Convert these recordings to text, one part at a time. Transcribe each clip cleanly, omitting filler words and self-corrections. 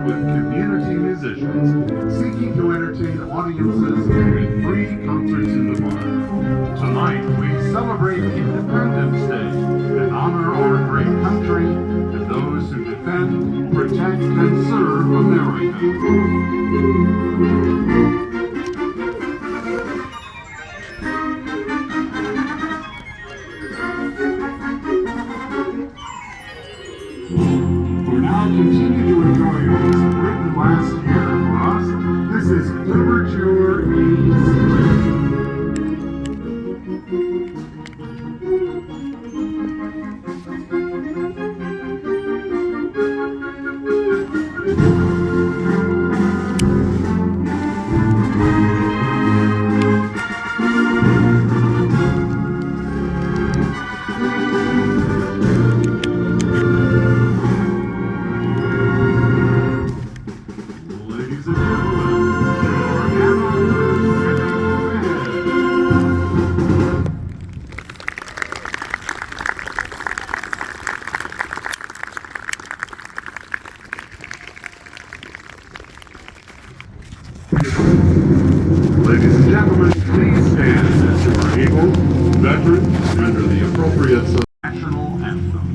with community musicians seeking to entertain audiences with free concerts in the park. Tonight we celebrate Independence Day and honor our great country and those who defend, protect, and serve America. Continue to enjoy a piece written last year for us. This is Literature Ladies and gentlemen, please stand as you are able. Veterans, render the appropriate national anthem.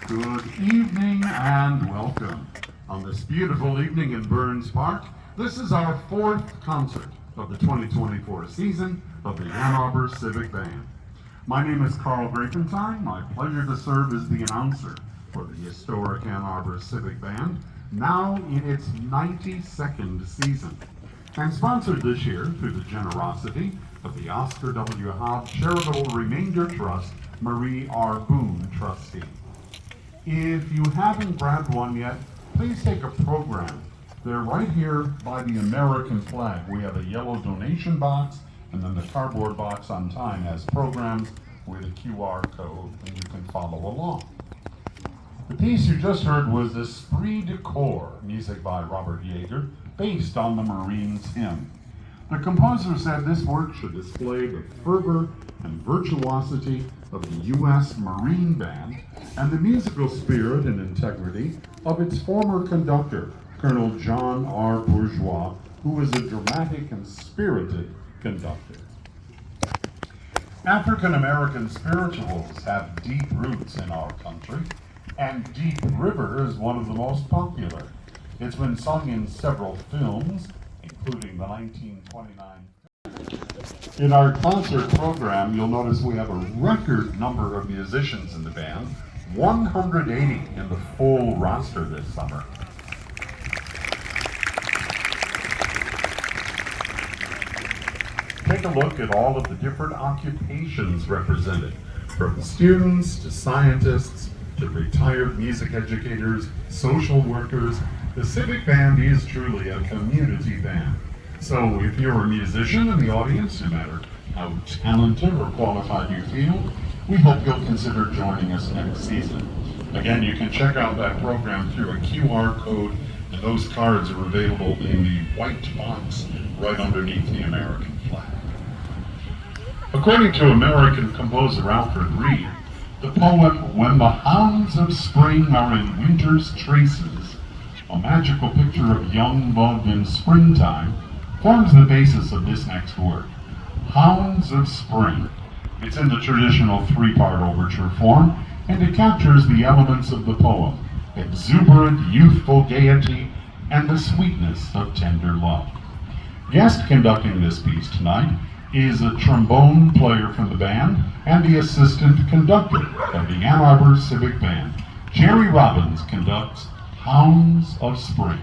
Good evening and welcome. On this beautiful evening in Burns Park, this is our fourth concert of the 2024 season of the Ann Arbor Civic Band. My name is Carl Grapentine. My pleasure to serve as the announcer for the historic Ann Arbor Civic Band, now in its 92nd season, and sponsored this year through the generosity of the Oscar W. Hobbs Charitable Remainder Trust Marie R. Boone Trustee. If you haven't grabbed one yet, please take a program. They're right here by the American flag. We have a yellow donation box, and then the cardboard box on time has programs with a QR code, and you can follow along. The piece you just heard was Esprit de Corps, music by Robert Jager, based on the Marines hymn. The composer said this work should display the fervor and virtuosity of the U.S. Marine Band and the musical spirit and integrity of its former conductor, Colonel John R. Bourgeois, who was a dramatic and spirited conductor. African American spirituals have deep roots in our country, and Deep River is one of the most popular. It's been sung in several films, including the 1929. In our concert program, you'll notice we have a record number of musicians in the band, 180 in the full roster this summer. Take a look at all of the different occupations represented, from students to scientists to retired music educators, social workers. The Civic Band is truly a community band. So if you're a musician in the audience, no matter how talented or qualified you feel, we hope you'll consider joining us next season. Again, you can check out that program through a QR code, and those cards are available in the white box right underneath the American flag. According to American composer Alfred Reed, the poem "When the Hounds of Spring Are in Winter's Traces," a magical picture of young love in springtime, forms the basis of this next work. Hounds of Spring. It's in the traditional three-part overture form, and it captures the elements of the poem: exuberant youthful gaiety and the sweetness of tender love. Guest conducting this piece tonight is a trombone player from the band and the assistant conductor of the Ann Arbor Civic Band. Jerry Robbins conducts Hounds of Spring.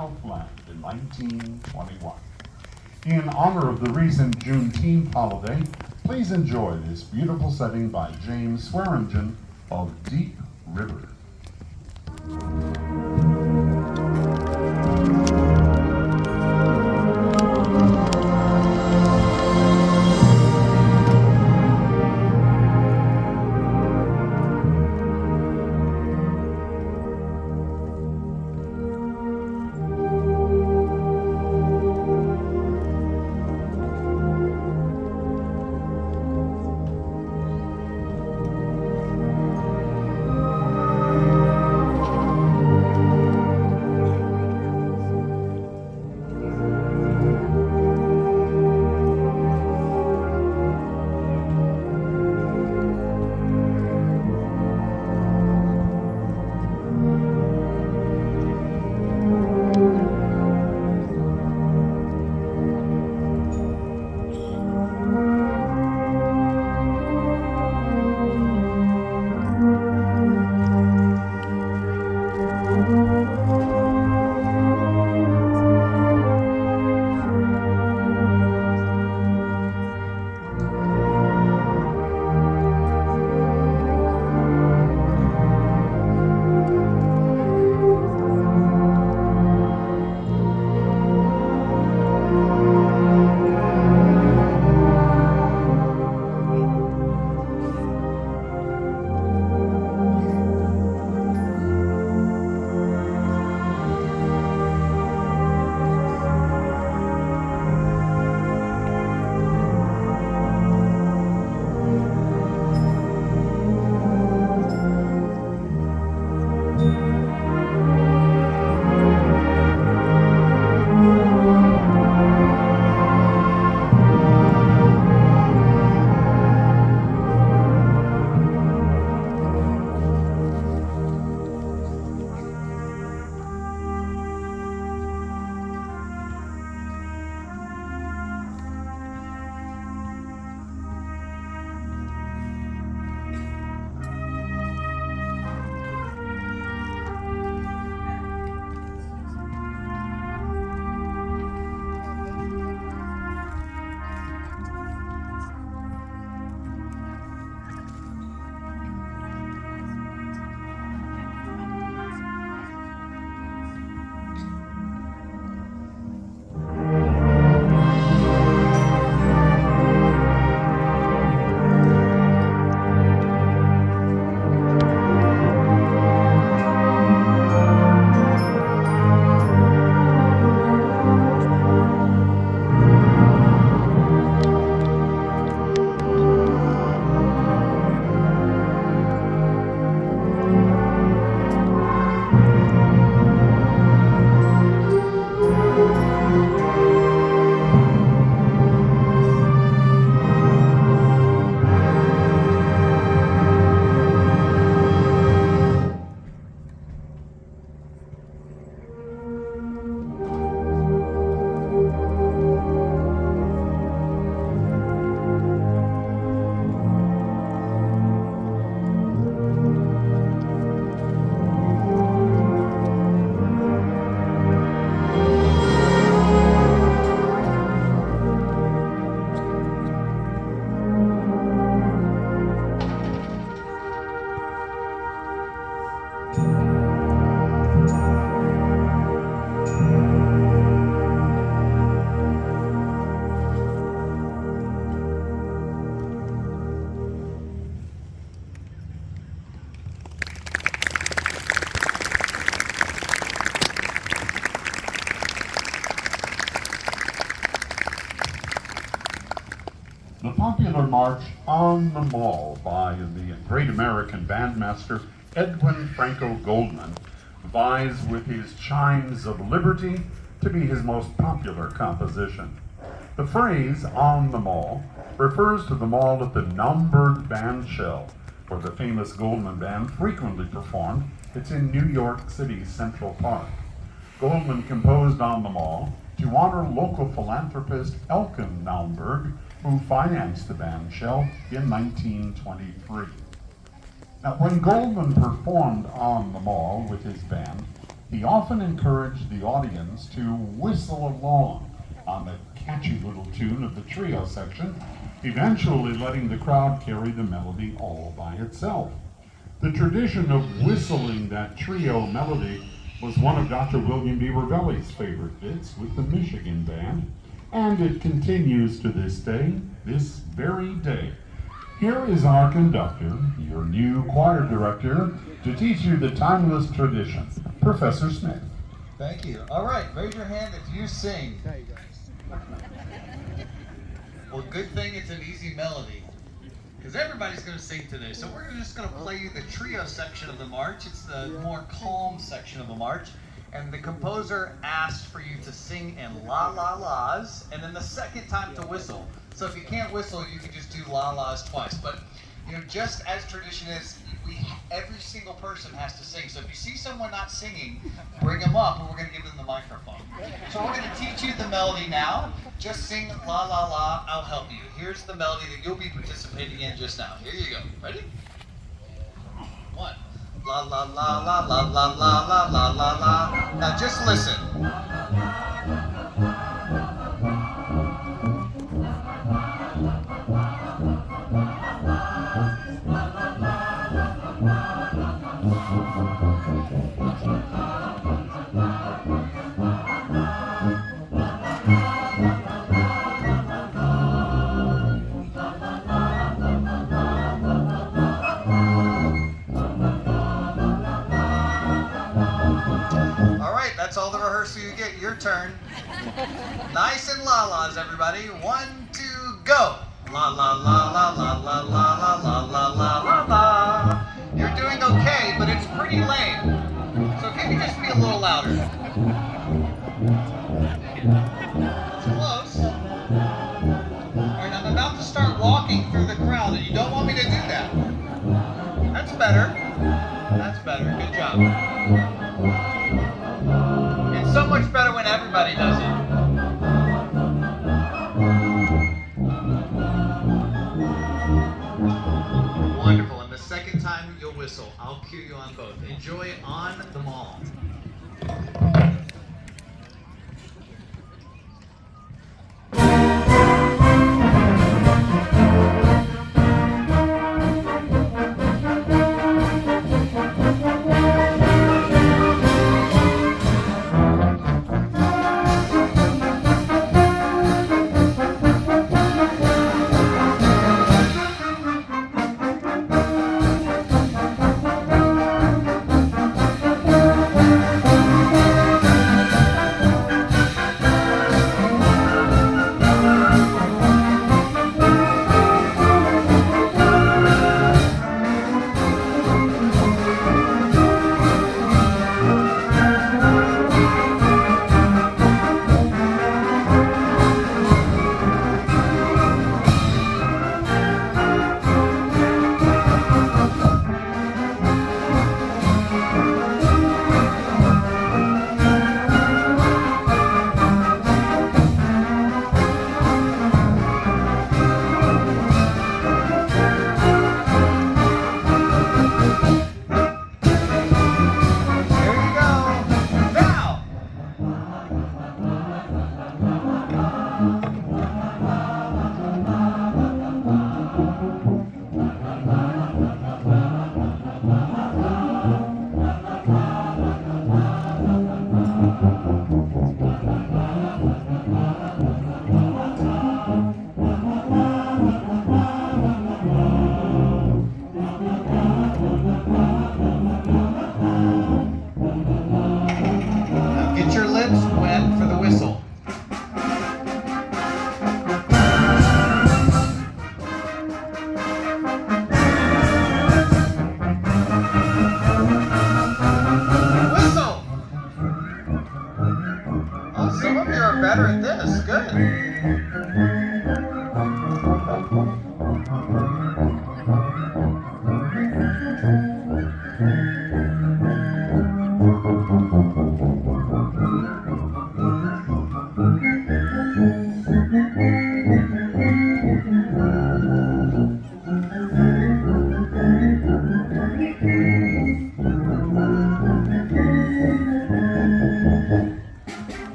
Southland in 1921. In honor of the recent Juneteenth holiday, please enjoy this beautiful setting by James Swearingen of Deep River. popular march On the Mall by the great American bandmaster Edwin Franco Goldman vies with his Chimes of Liberty to be his most popular composition. The phrase On the Mall refers to the mall at the Naumburg Bandshell, where the famous Goldman Band frequently performed. It's in New York City's Central Park. Goldman composed On the Mall to honor local philanthropist Elkin Naumburg, who financed the bandshell in 1923. Now, when Goldman performed On the Mall with his band, he often encouraged the audience to whistle along on the catchy little tune of the trio section, eventually letting the crowd carry the melody all by itself. The tradition of whistling that trio melody was one of Dr. William B. Ravelli's favorite bits with the Michigan Band, and it continues to this day, this very day. Here is our conductor, your new choir director, to teach you the timeless tradition, Professor Smith. Thank you. All right, raise your hand if you sing. Well, good thing it's an easy melody, because everybody's going to sing today. So we're just going to play you the trio section of the march. It's the more calm section of the march. And the composer asked for you to sing in la-la-las, and then the second time to whistle. So if you can't whistle, you can just do la-las twice. But, you know, just as tradition is, every single person has to sing. So if you see someone not singing, bring them up, and we're going to give them the microphone. So we're going to teach you the melody now. Just sing la-la-la, I'll help you. Here's the melody that you'll be participating in just now. Here you go. Ready? 1. La la la la la la la la la la la. Now just listen. That's all the rehearsal you get. Your turn. Nice and la-las, everybody. 1, 2, go. La la la la la la la la la la la la la. You're doing okay, but it's pretty lame. So can you just be a little louder? It's close. All right, I'm about to start walking through the crowd, and you don't want me to do that. That's better. That's better. Good job. It's so much better when everybody does it. Wonderful. And the second time you'll whistle. I'll cue you on both. Enjoy On the Mall.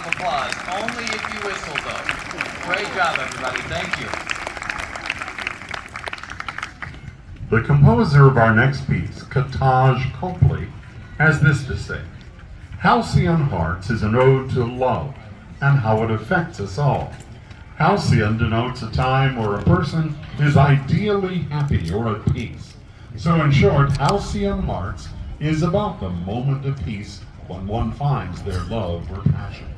applause. Only if you whistle, though. Great job, everybody. Thank you. The composer of our next piece, Copley, has this to say: Halcyon Hearts is an ode to love and how it affects us all. Halcyon denotes a time where a person is ideally happy or at peace. So in short, Halcyon Hearts is about the moment of peace when one finds their love or passion.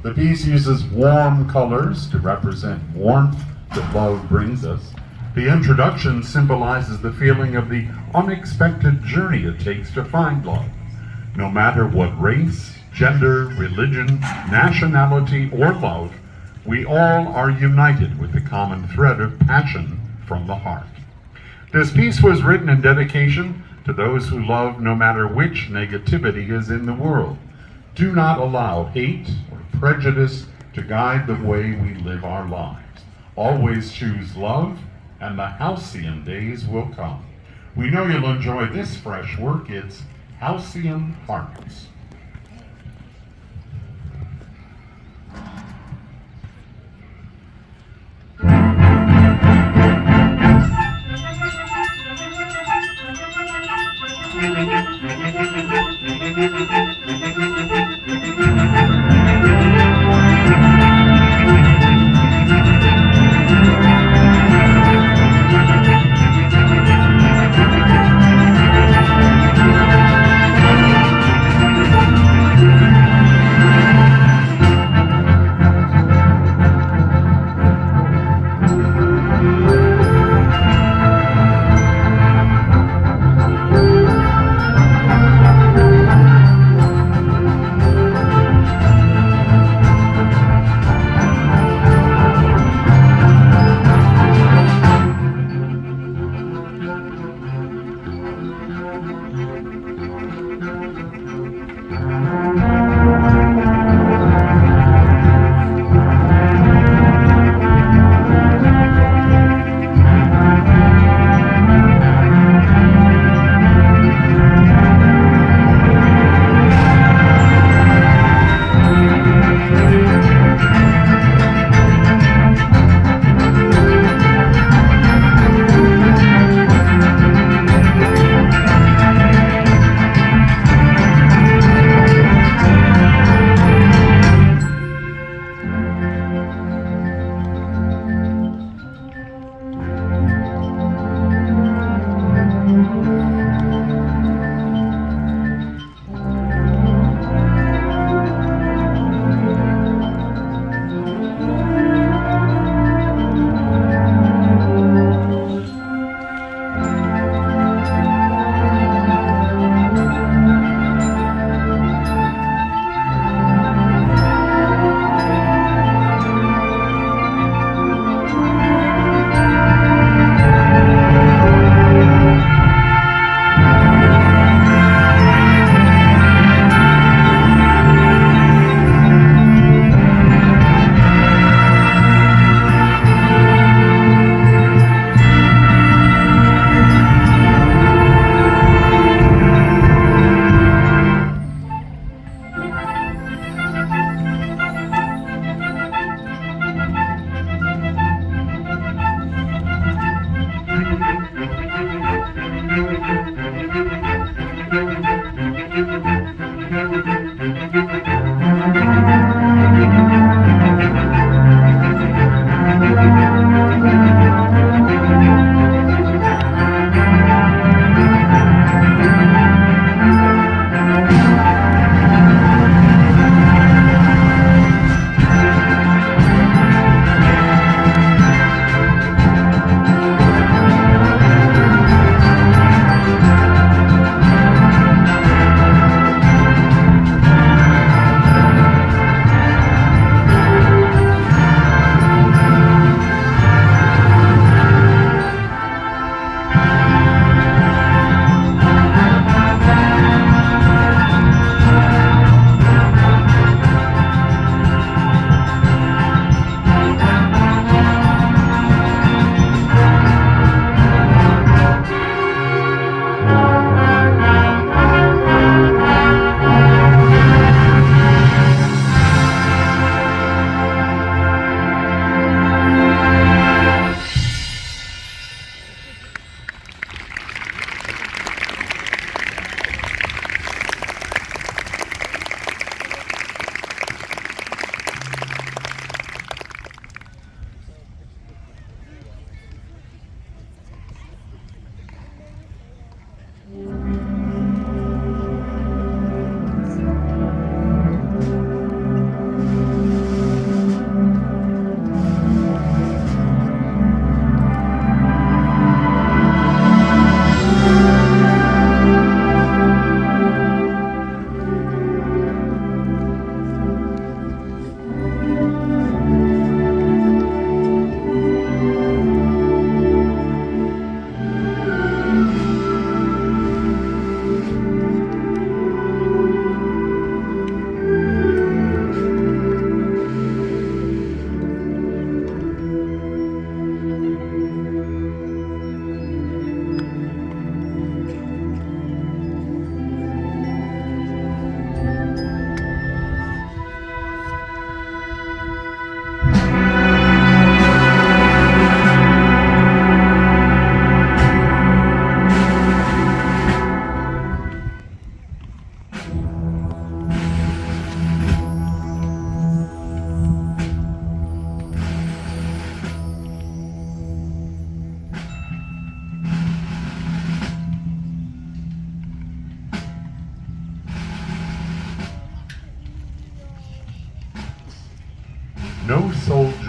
The piece uses warm colors to represent warmth that love brings us. The introduction symbolizes the feeling of the unexpected journey it takes to find love. No matter what race, gender, religion, nationality, or love, we all are united with the common thread of passion from the heart. This piece was written in dedication to those who love no matter which negativity is in the world. Do not allow hate or prejudice to guide the way we live our lives. Always choose love, and the halcyon days will come. We know you'll enjoy this fresh work. It's Halcyon Hearts.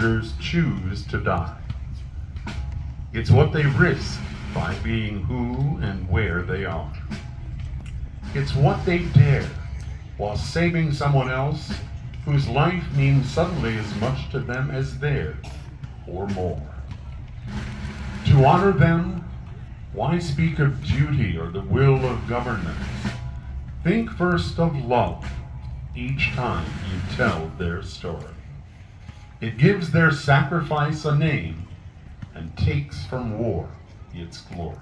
soldiers choose to die. It's what they risk by being who and where they are. It's what they dare while saving someone else whose life means suddenly as much to them as theirs, or more. To honor them, why speak of duty or the will of governance? Think first of love each time you tell their story. It gives their sacrifice a name and takes from war its glory.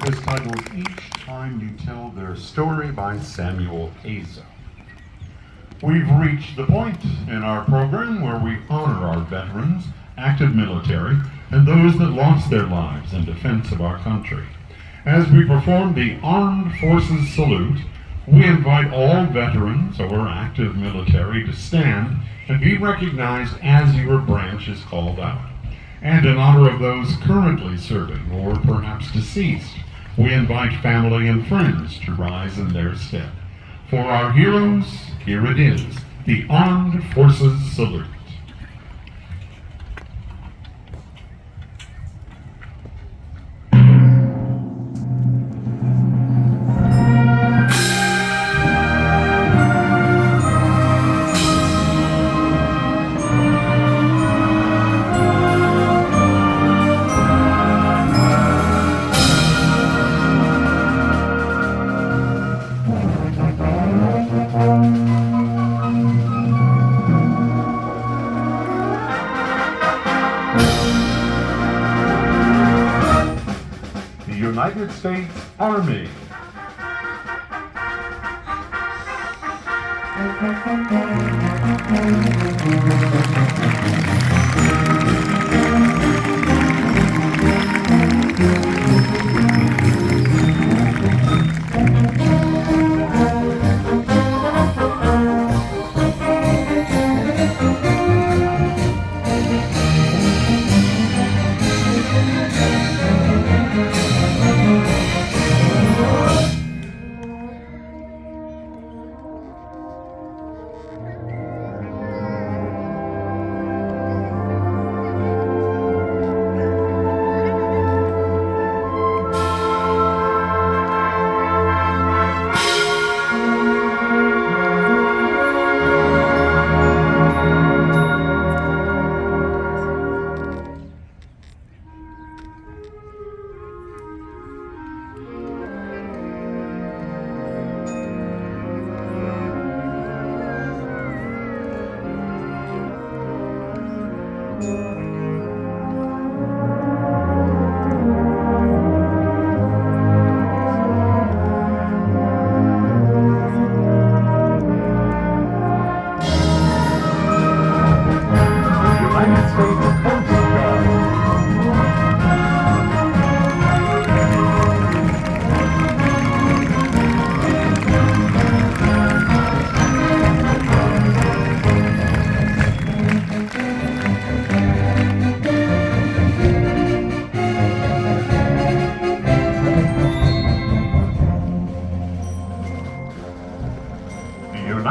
Was titled Each Time You Tell Their Story by Samuel Hazo. We've reached the point in our program where we honor our veterans, active military, and those that lost their lives in defense of our country. As we perform the Armed Forces Salute, we invite all veterans or active military to stand and be recognized as your branch is called out. And in honor of those currently serving or perhaps deceased, we invite family and friends to rise in their stead. For our heroes, here it is, the Armed Forces Salute. United States Army.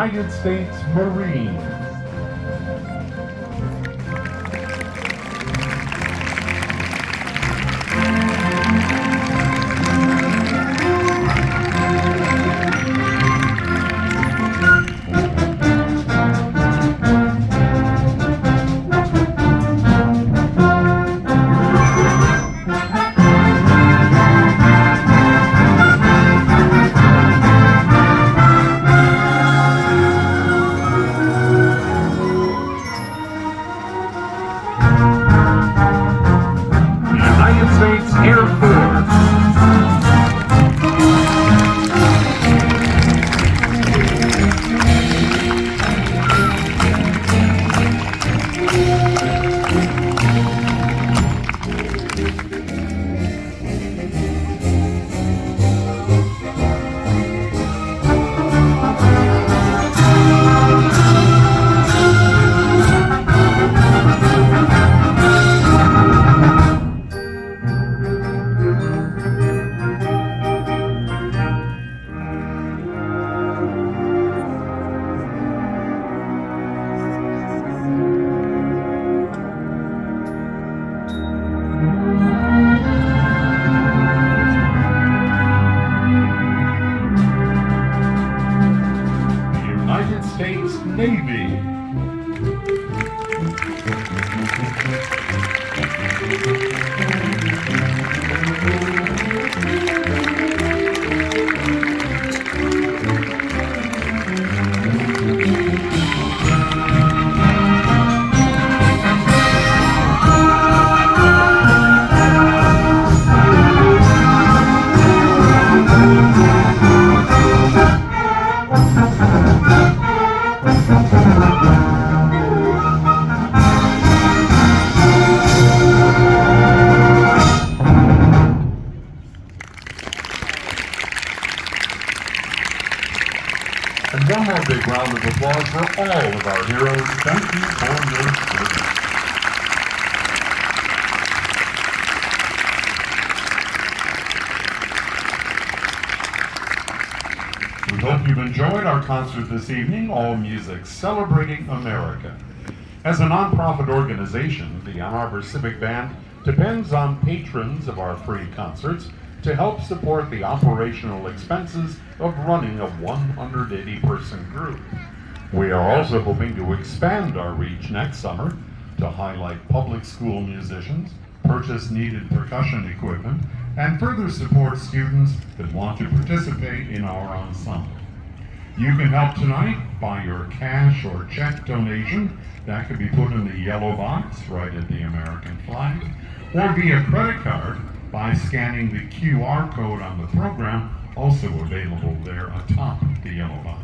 United States Marines. And one more big round of applause for all of our heroes. Thank you for your service. We hope you've enjoyed our concert this evening, All Music Celebrating America. As a nonprofit organization, the Ann Arbor Civic Band depends on patrons of our free concerts to help support the operational expenses of running a 180-person group. We are also hoping to expand our reach next summer to highlight public school musicians, purchase needed percussion equipment, and further support students that want to participate in our ensemble. You can help tonight by your cash or check donation. That could be put in the yellow box right at the American flag, or via credit card by scanning the QR code on the program, also available there atop the yellow box.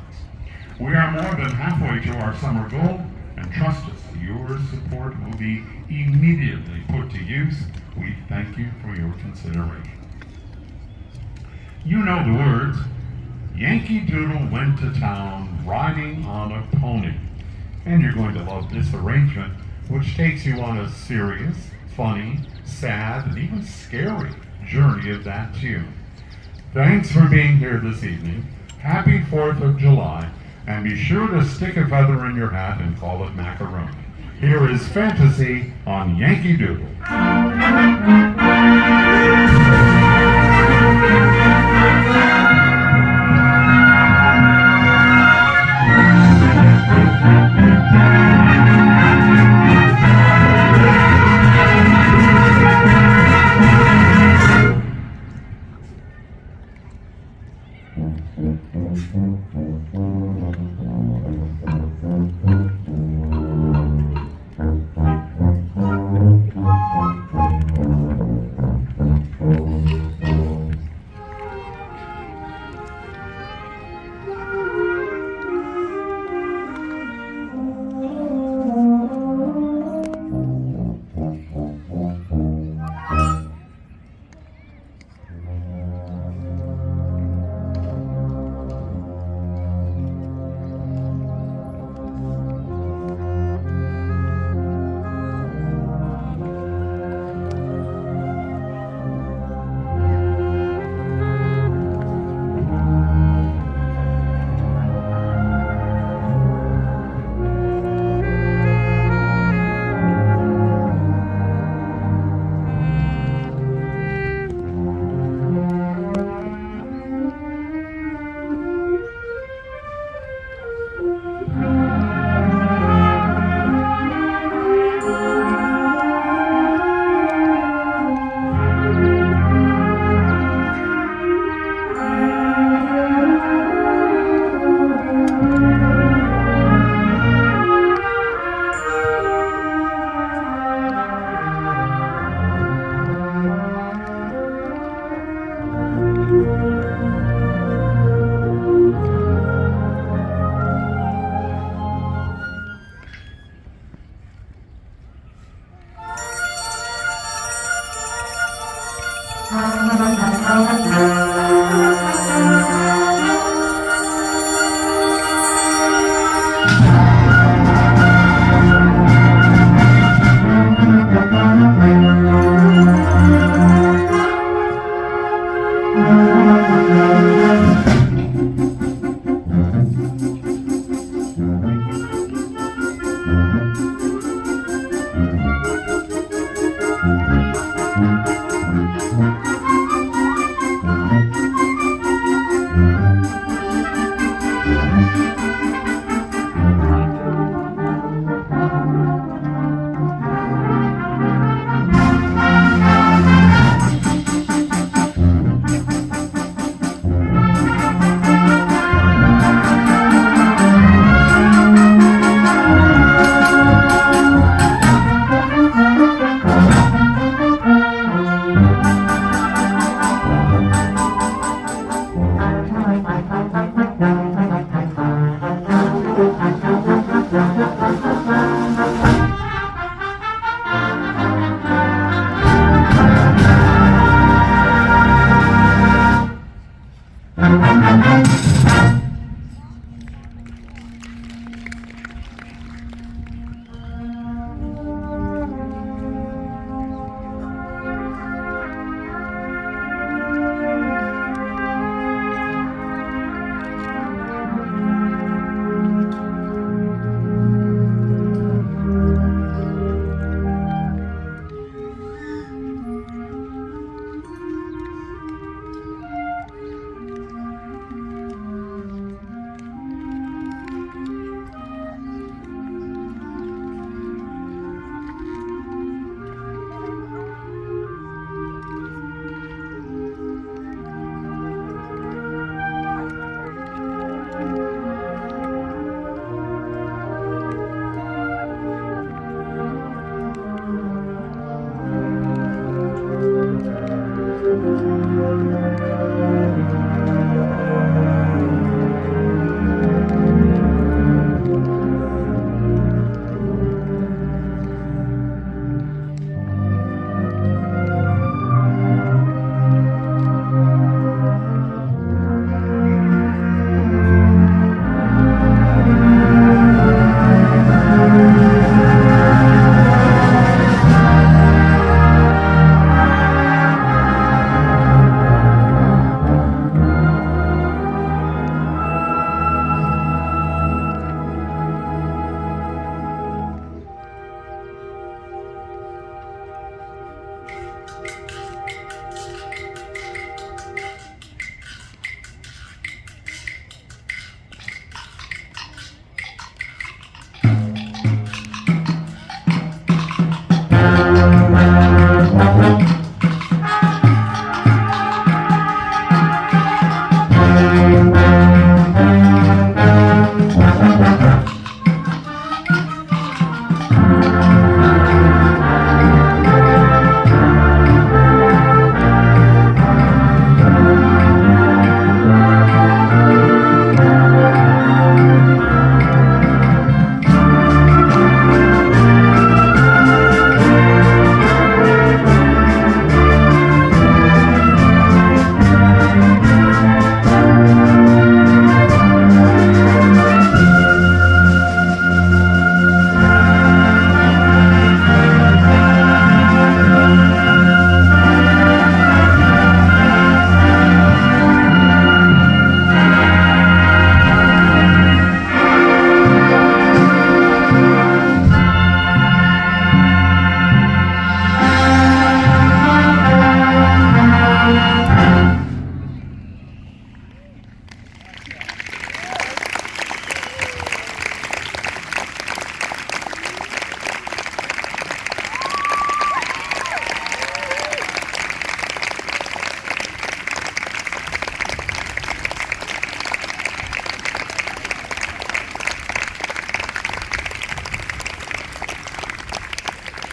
We are more than halfway to our summer goal, and trust us, your support will be immediately put to use. We thank you for your consideration. You know the words. Yankee Doodle went to town riding on a pony. And you're going to love this arrangement, which takes you on a serious, funny, sad, and even scary journey of that tune. Thanks for being here this evening. Happy 4th of July, and be sure to stick a feather in your hat and call it macaroni. Here is Fantasy on Yankee Doodle.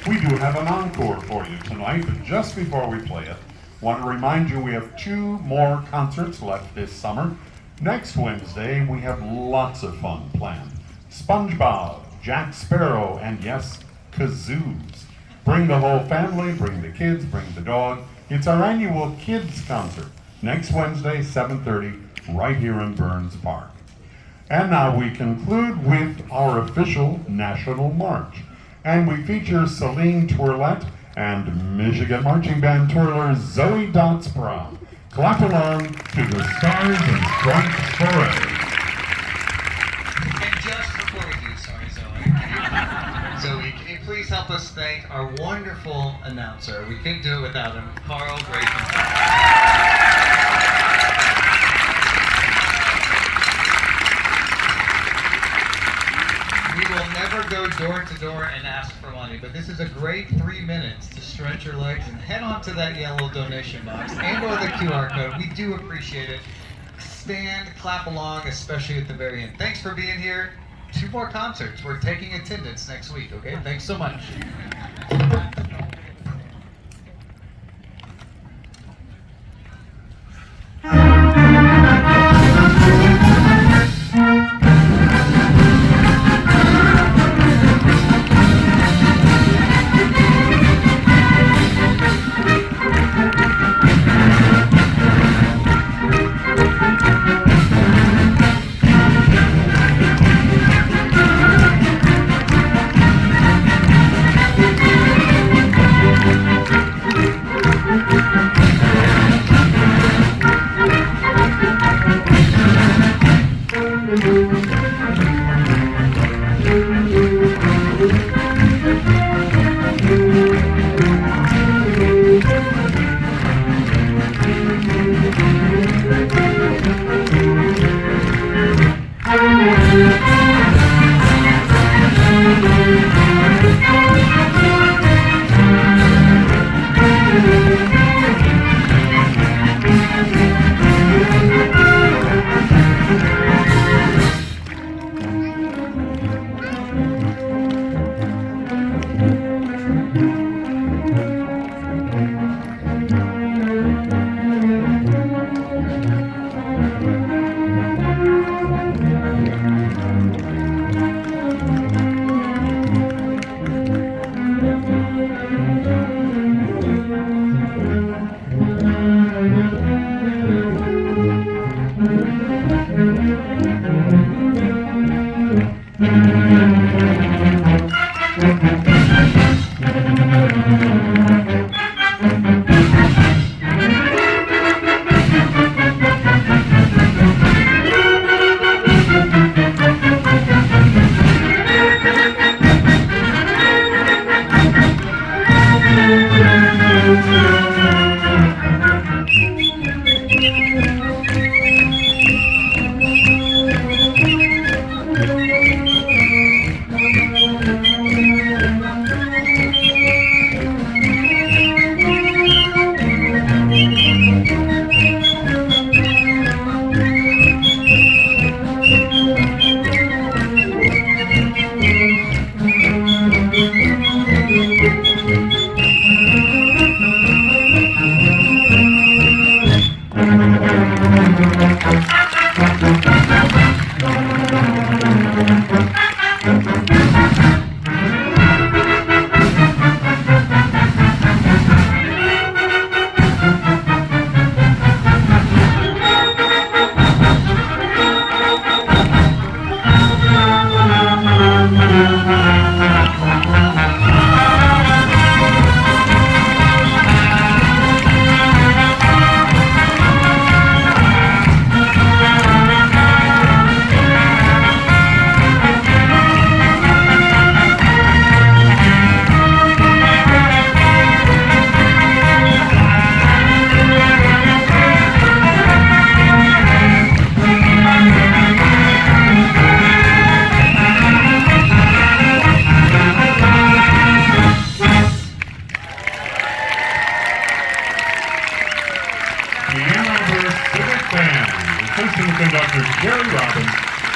We do have an encore for you tonight, but just before we play it, want to remind you we have 2 more concerts left this summer. Next Wednesday, we have lots of fun planned. SpongeBob, Jack Sparrow, and yes, kazoos. Bring the whole family, bring the kids, bring the dog. It's our annual kids concert, next Wednesday, 7:30, right here in Burns Park. And now we conclude with our official National March. And we feature Celine Tourlette and Michigan Marching Band twirler Zoe Dotz-Brown. Clap along to the Stars and Stripes Forever. And just before we do, sorry, Zoe, can you please help us thank our wonderful announcer? We couldn't do it without him, Carl Grafen. Never go door to door and ask for money, but this is a great 3 minutes to stretch your legs and head on to that yellow donation box and or the QR code. We do appreciate it. Stand, clap along, especially at the very end. Thanks for being here. 2 more concerts. We're taking attendance next week, okay? Thanks so much.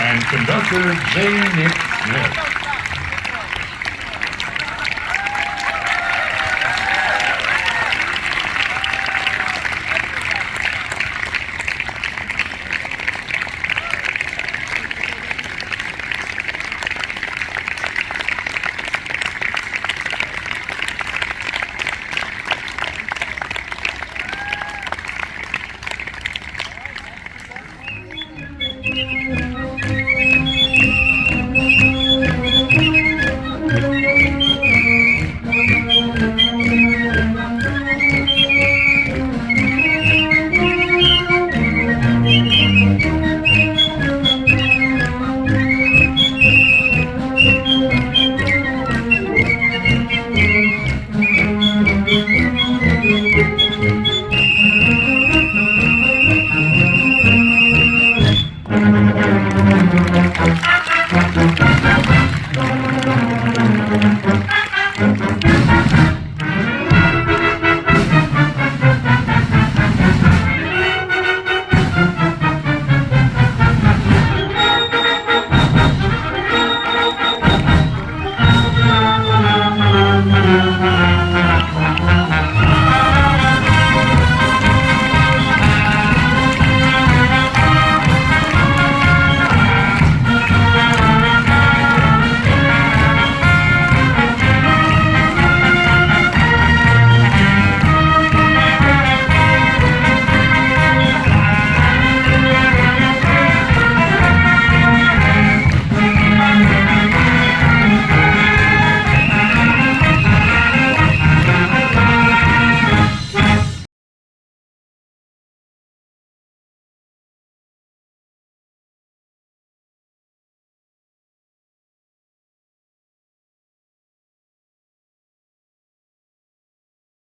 and conductor J. Nick Smith.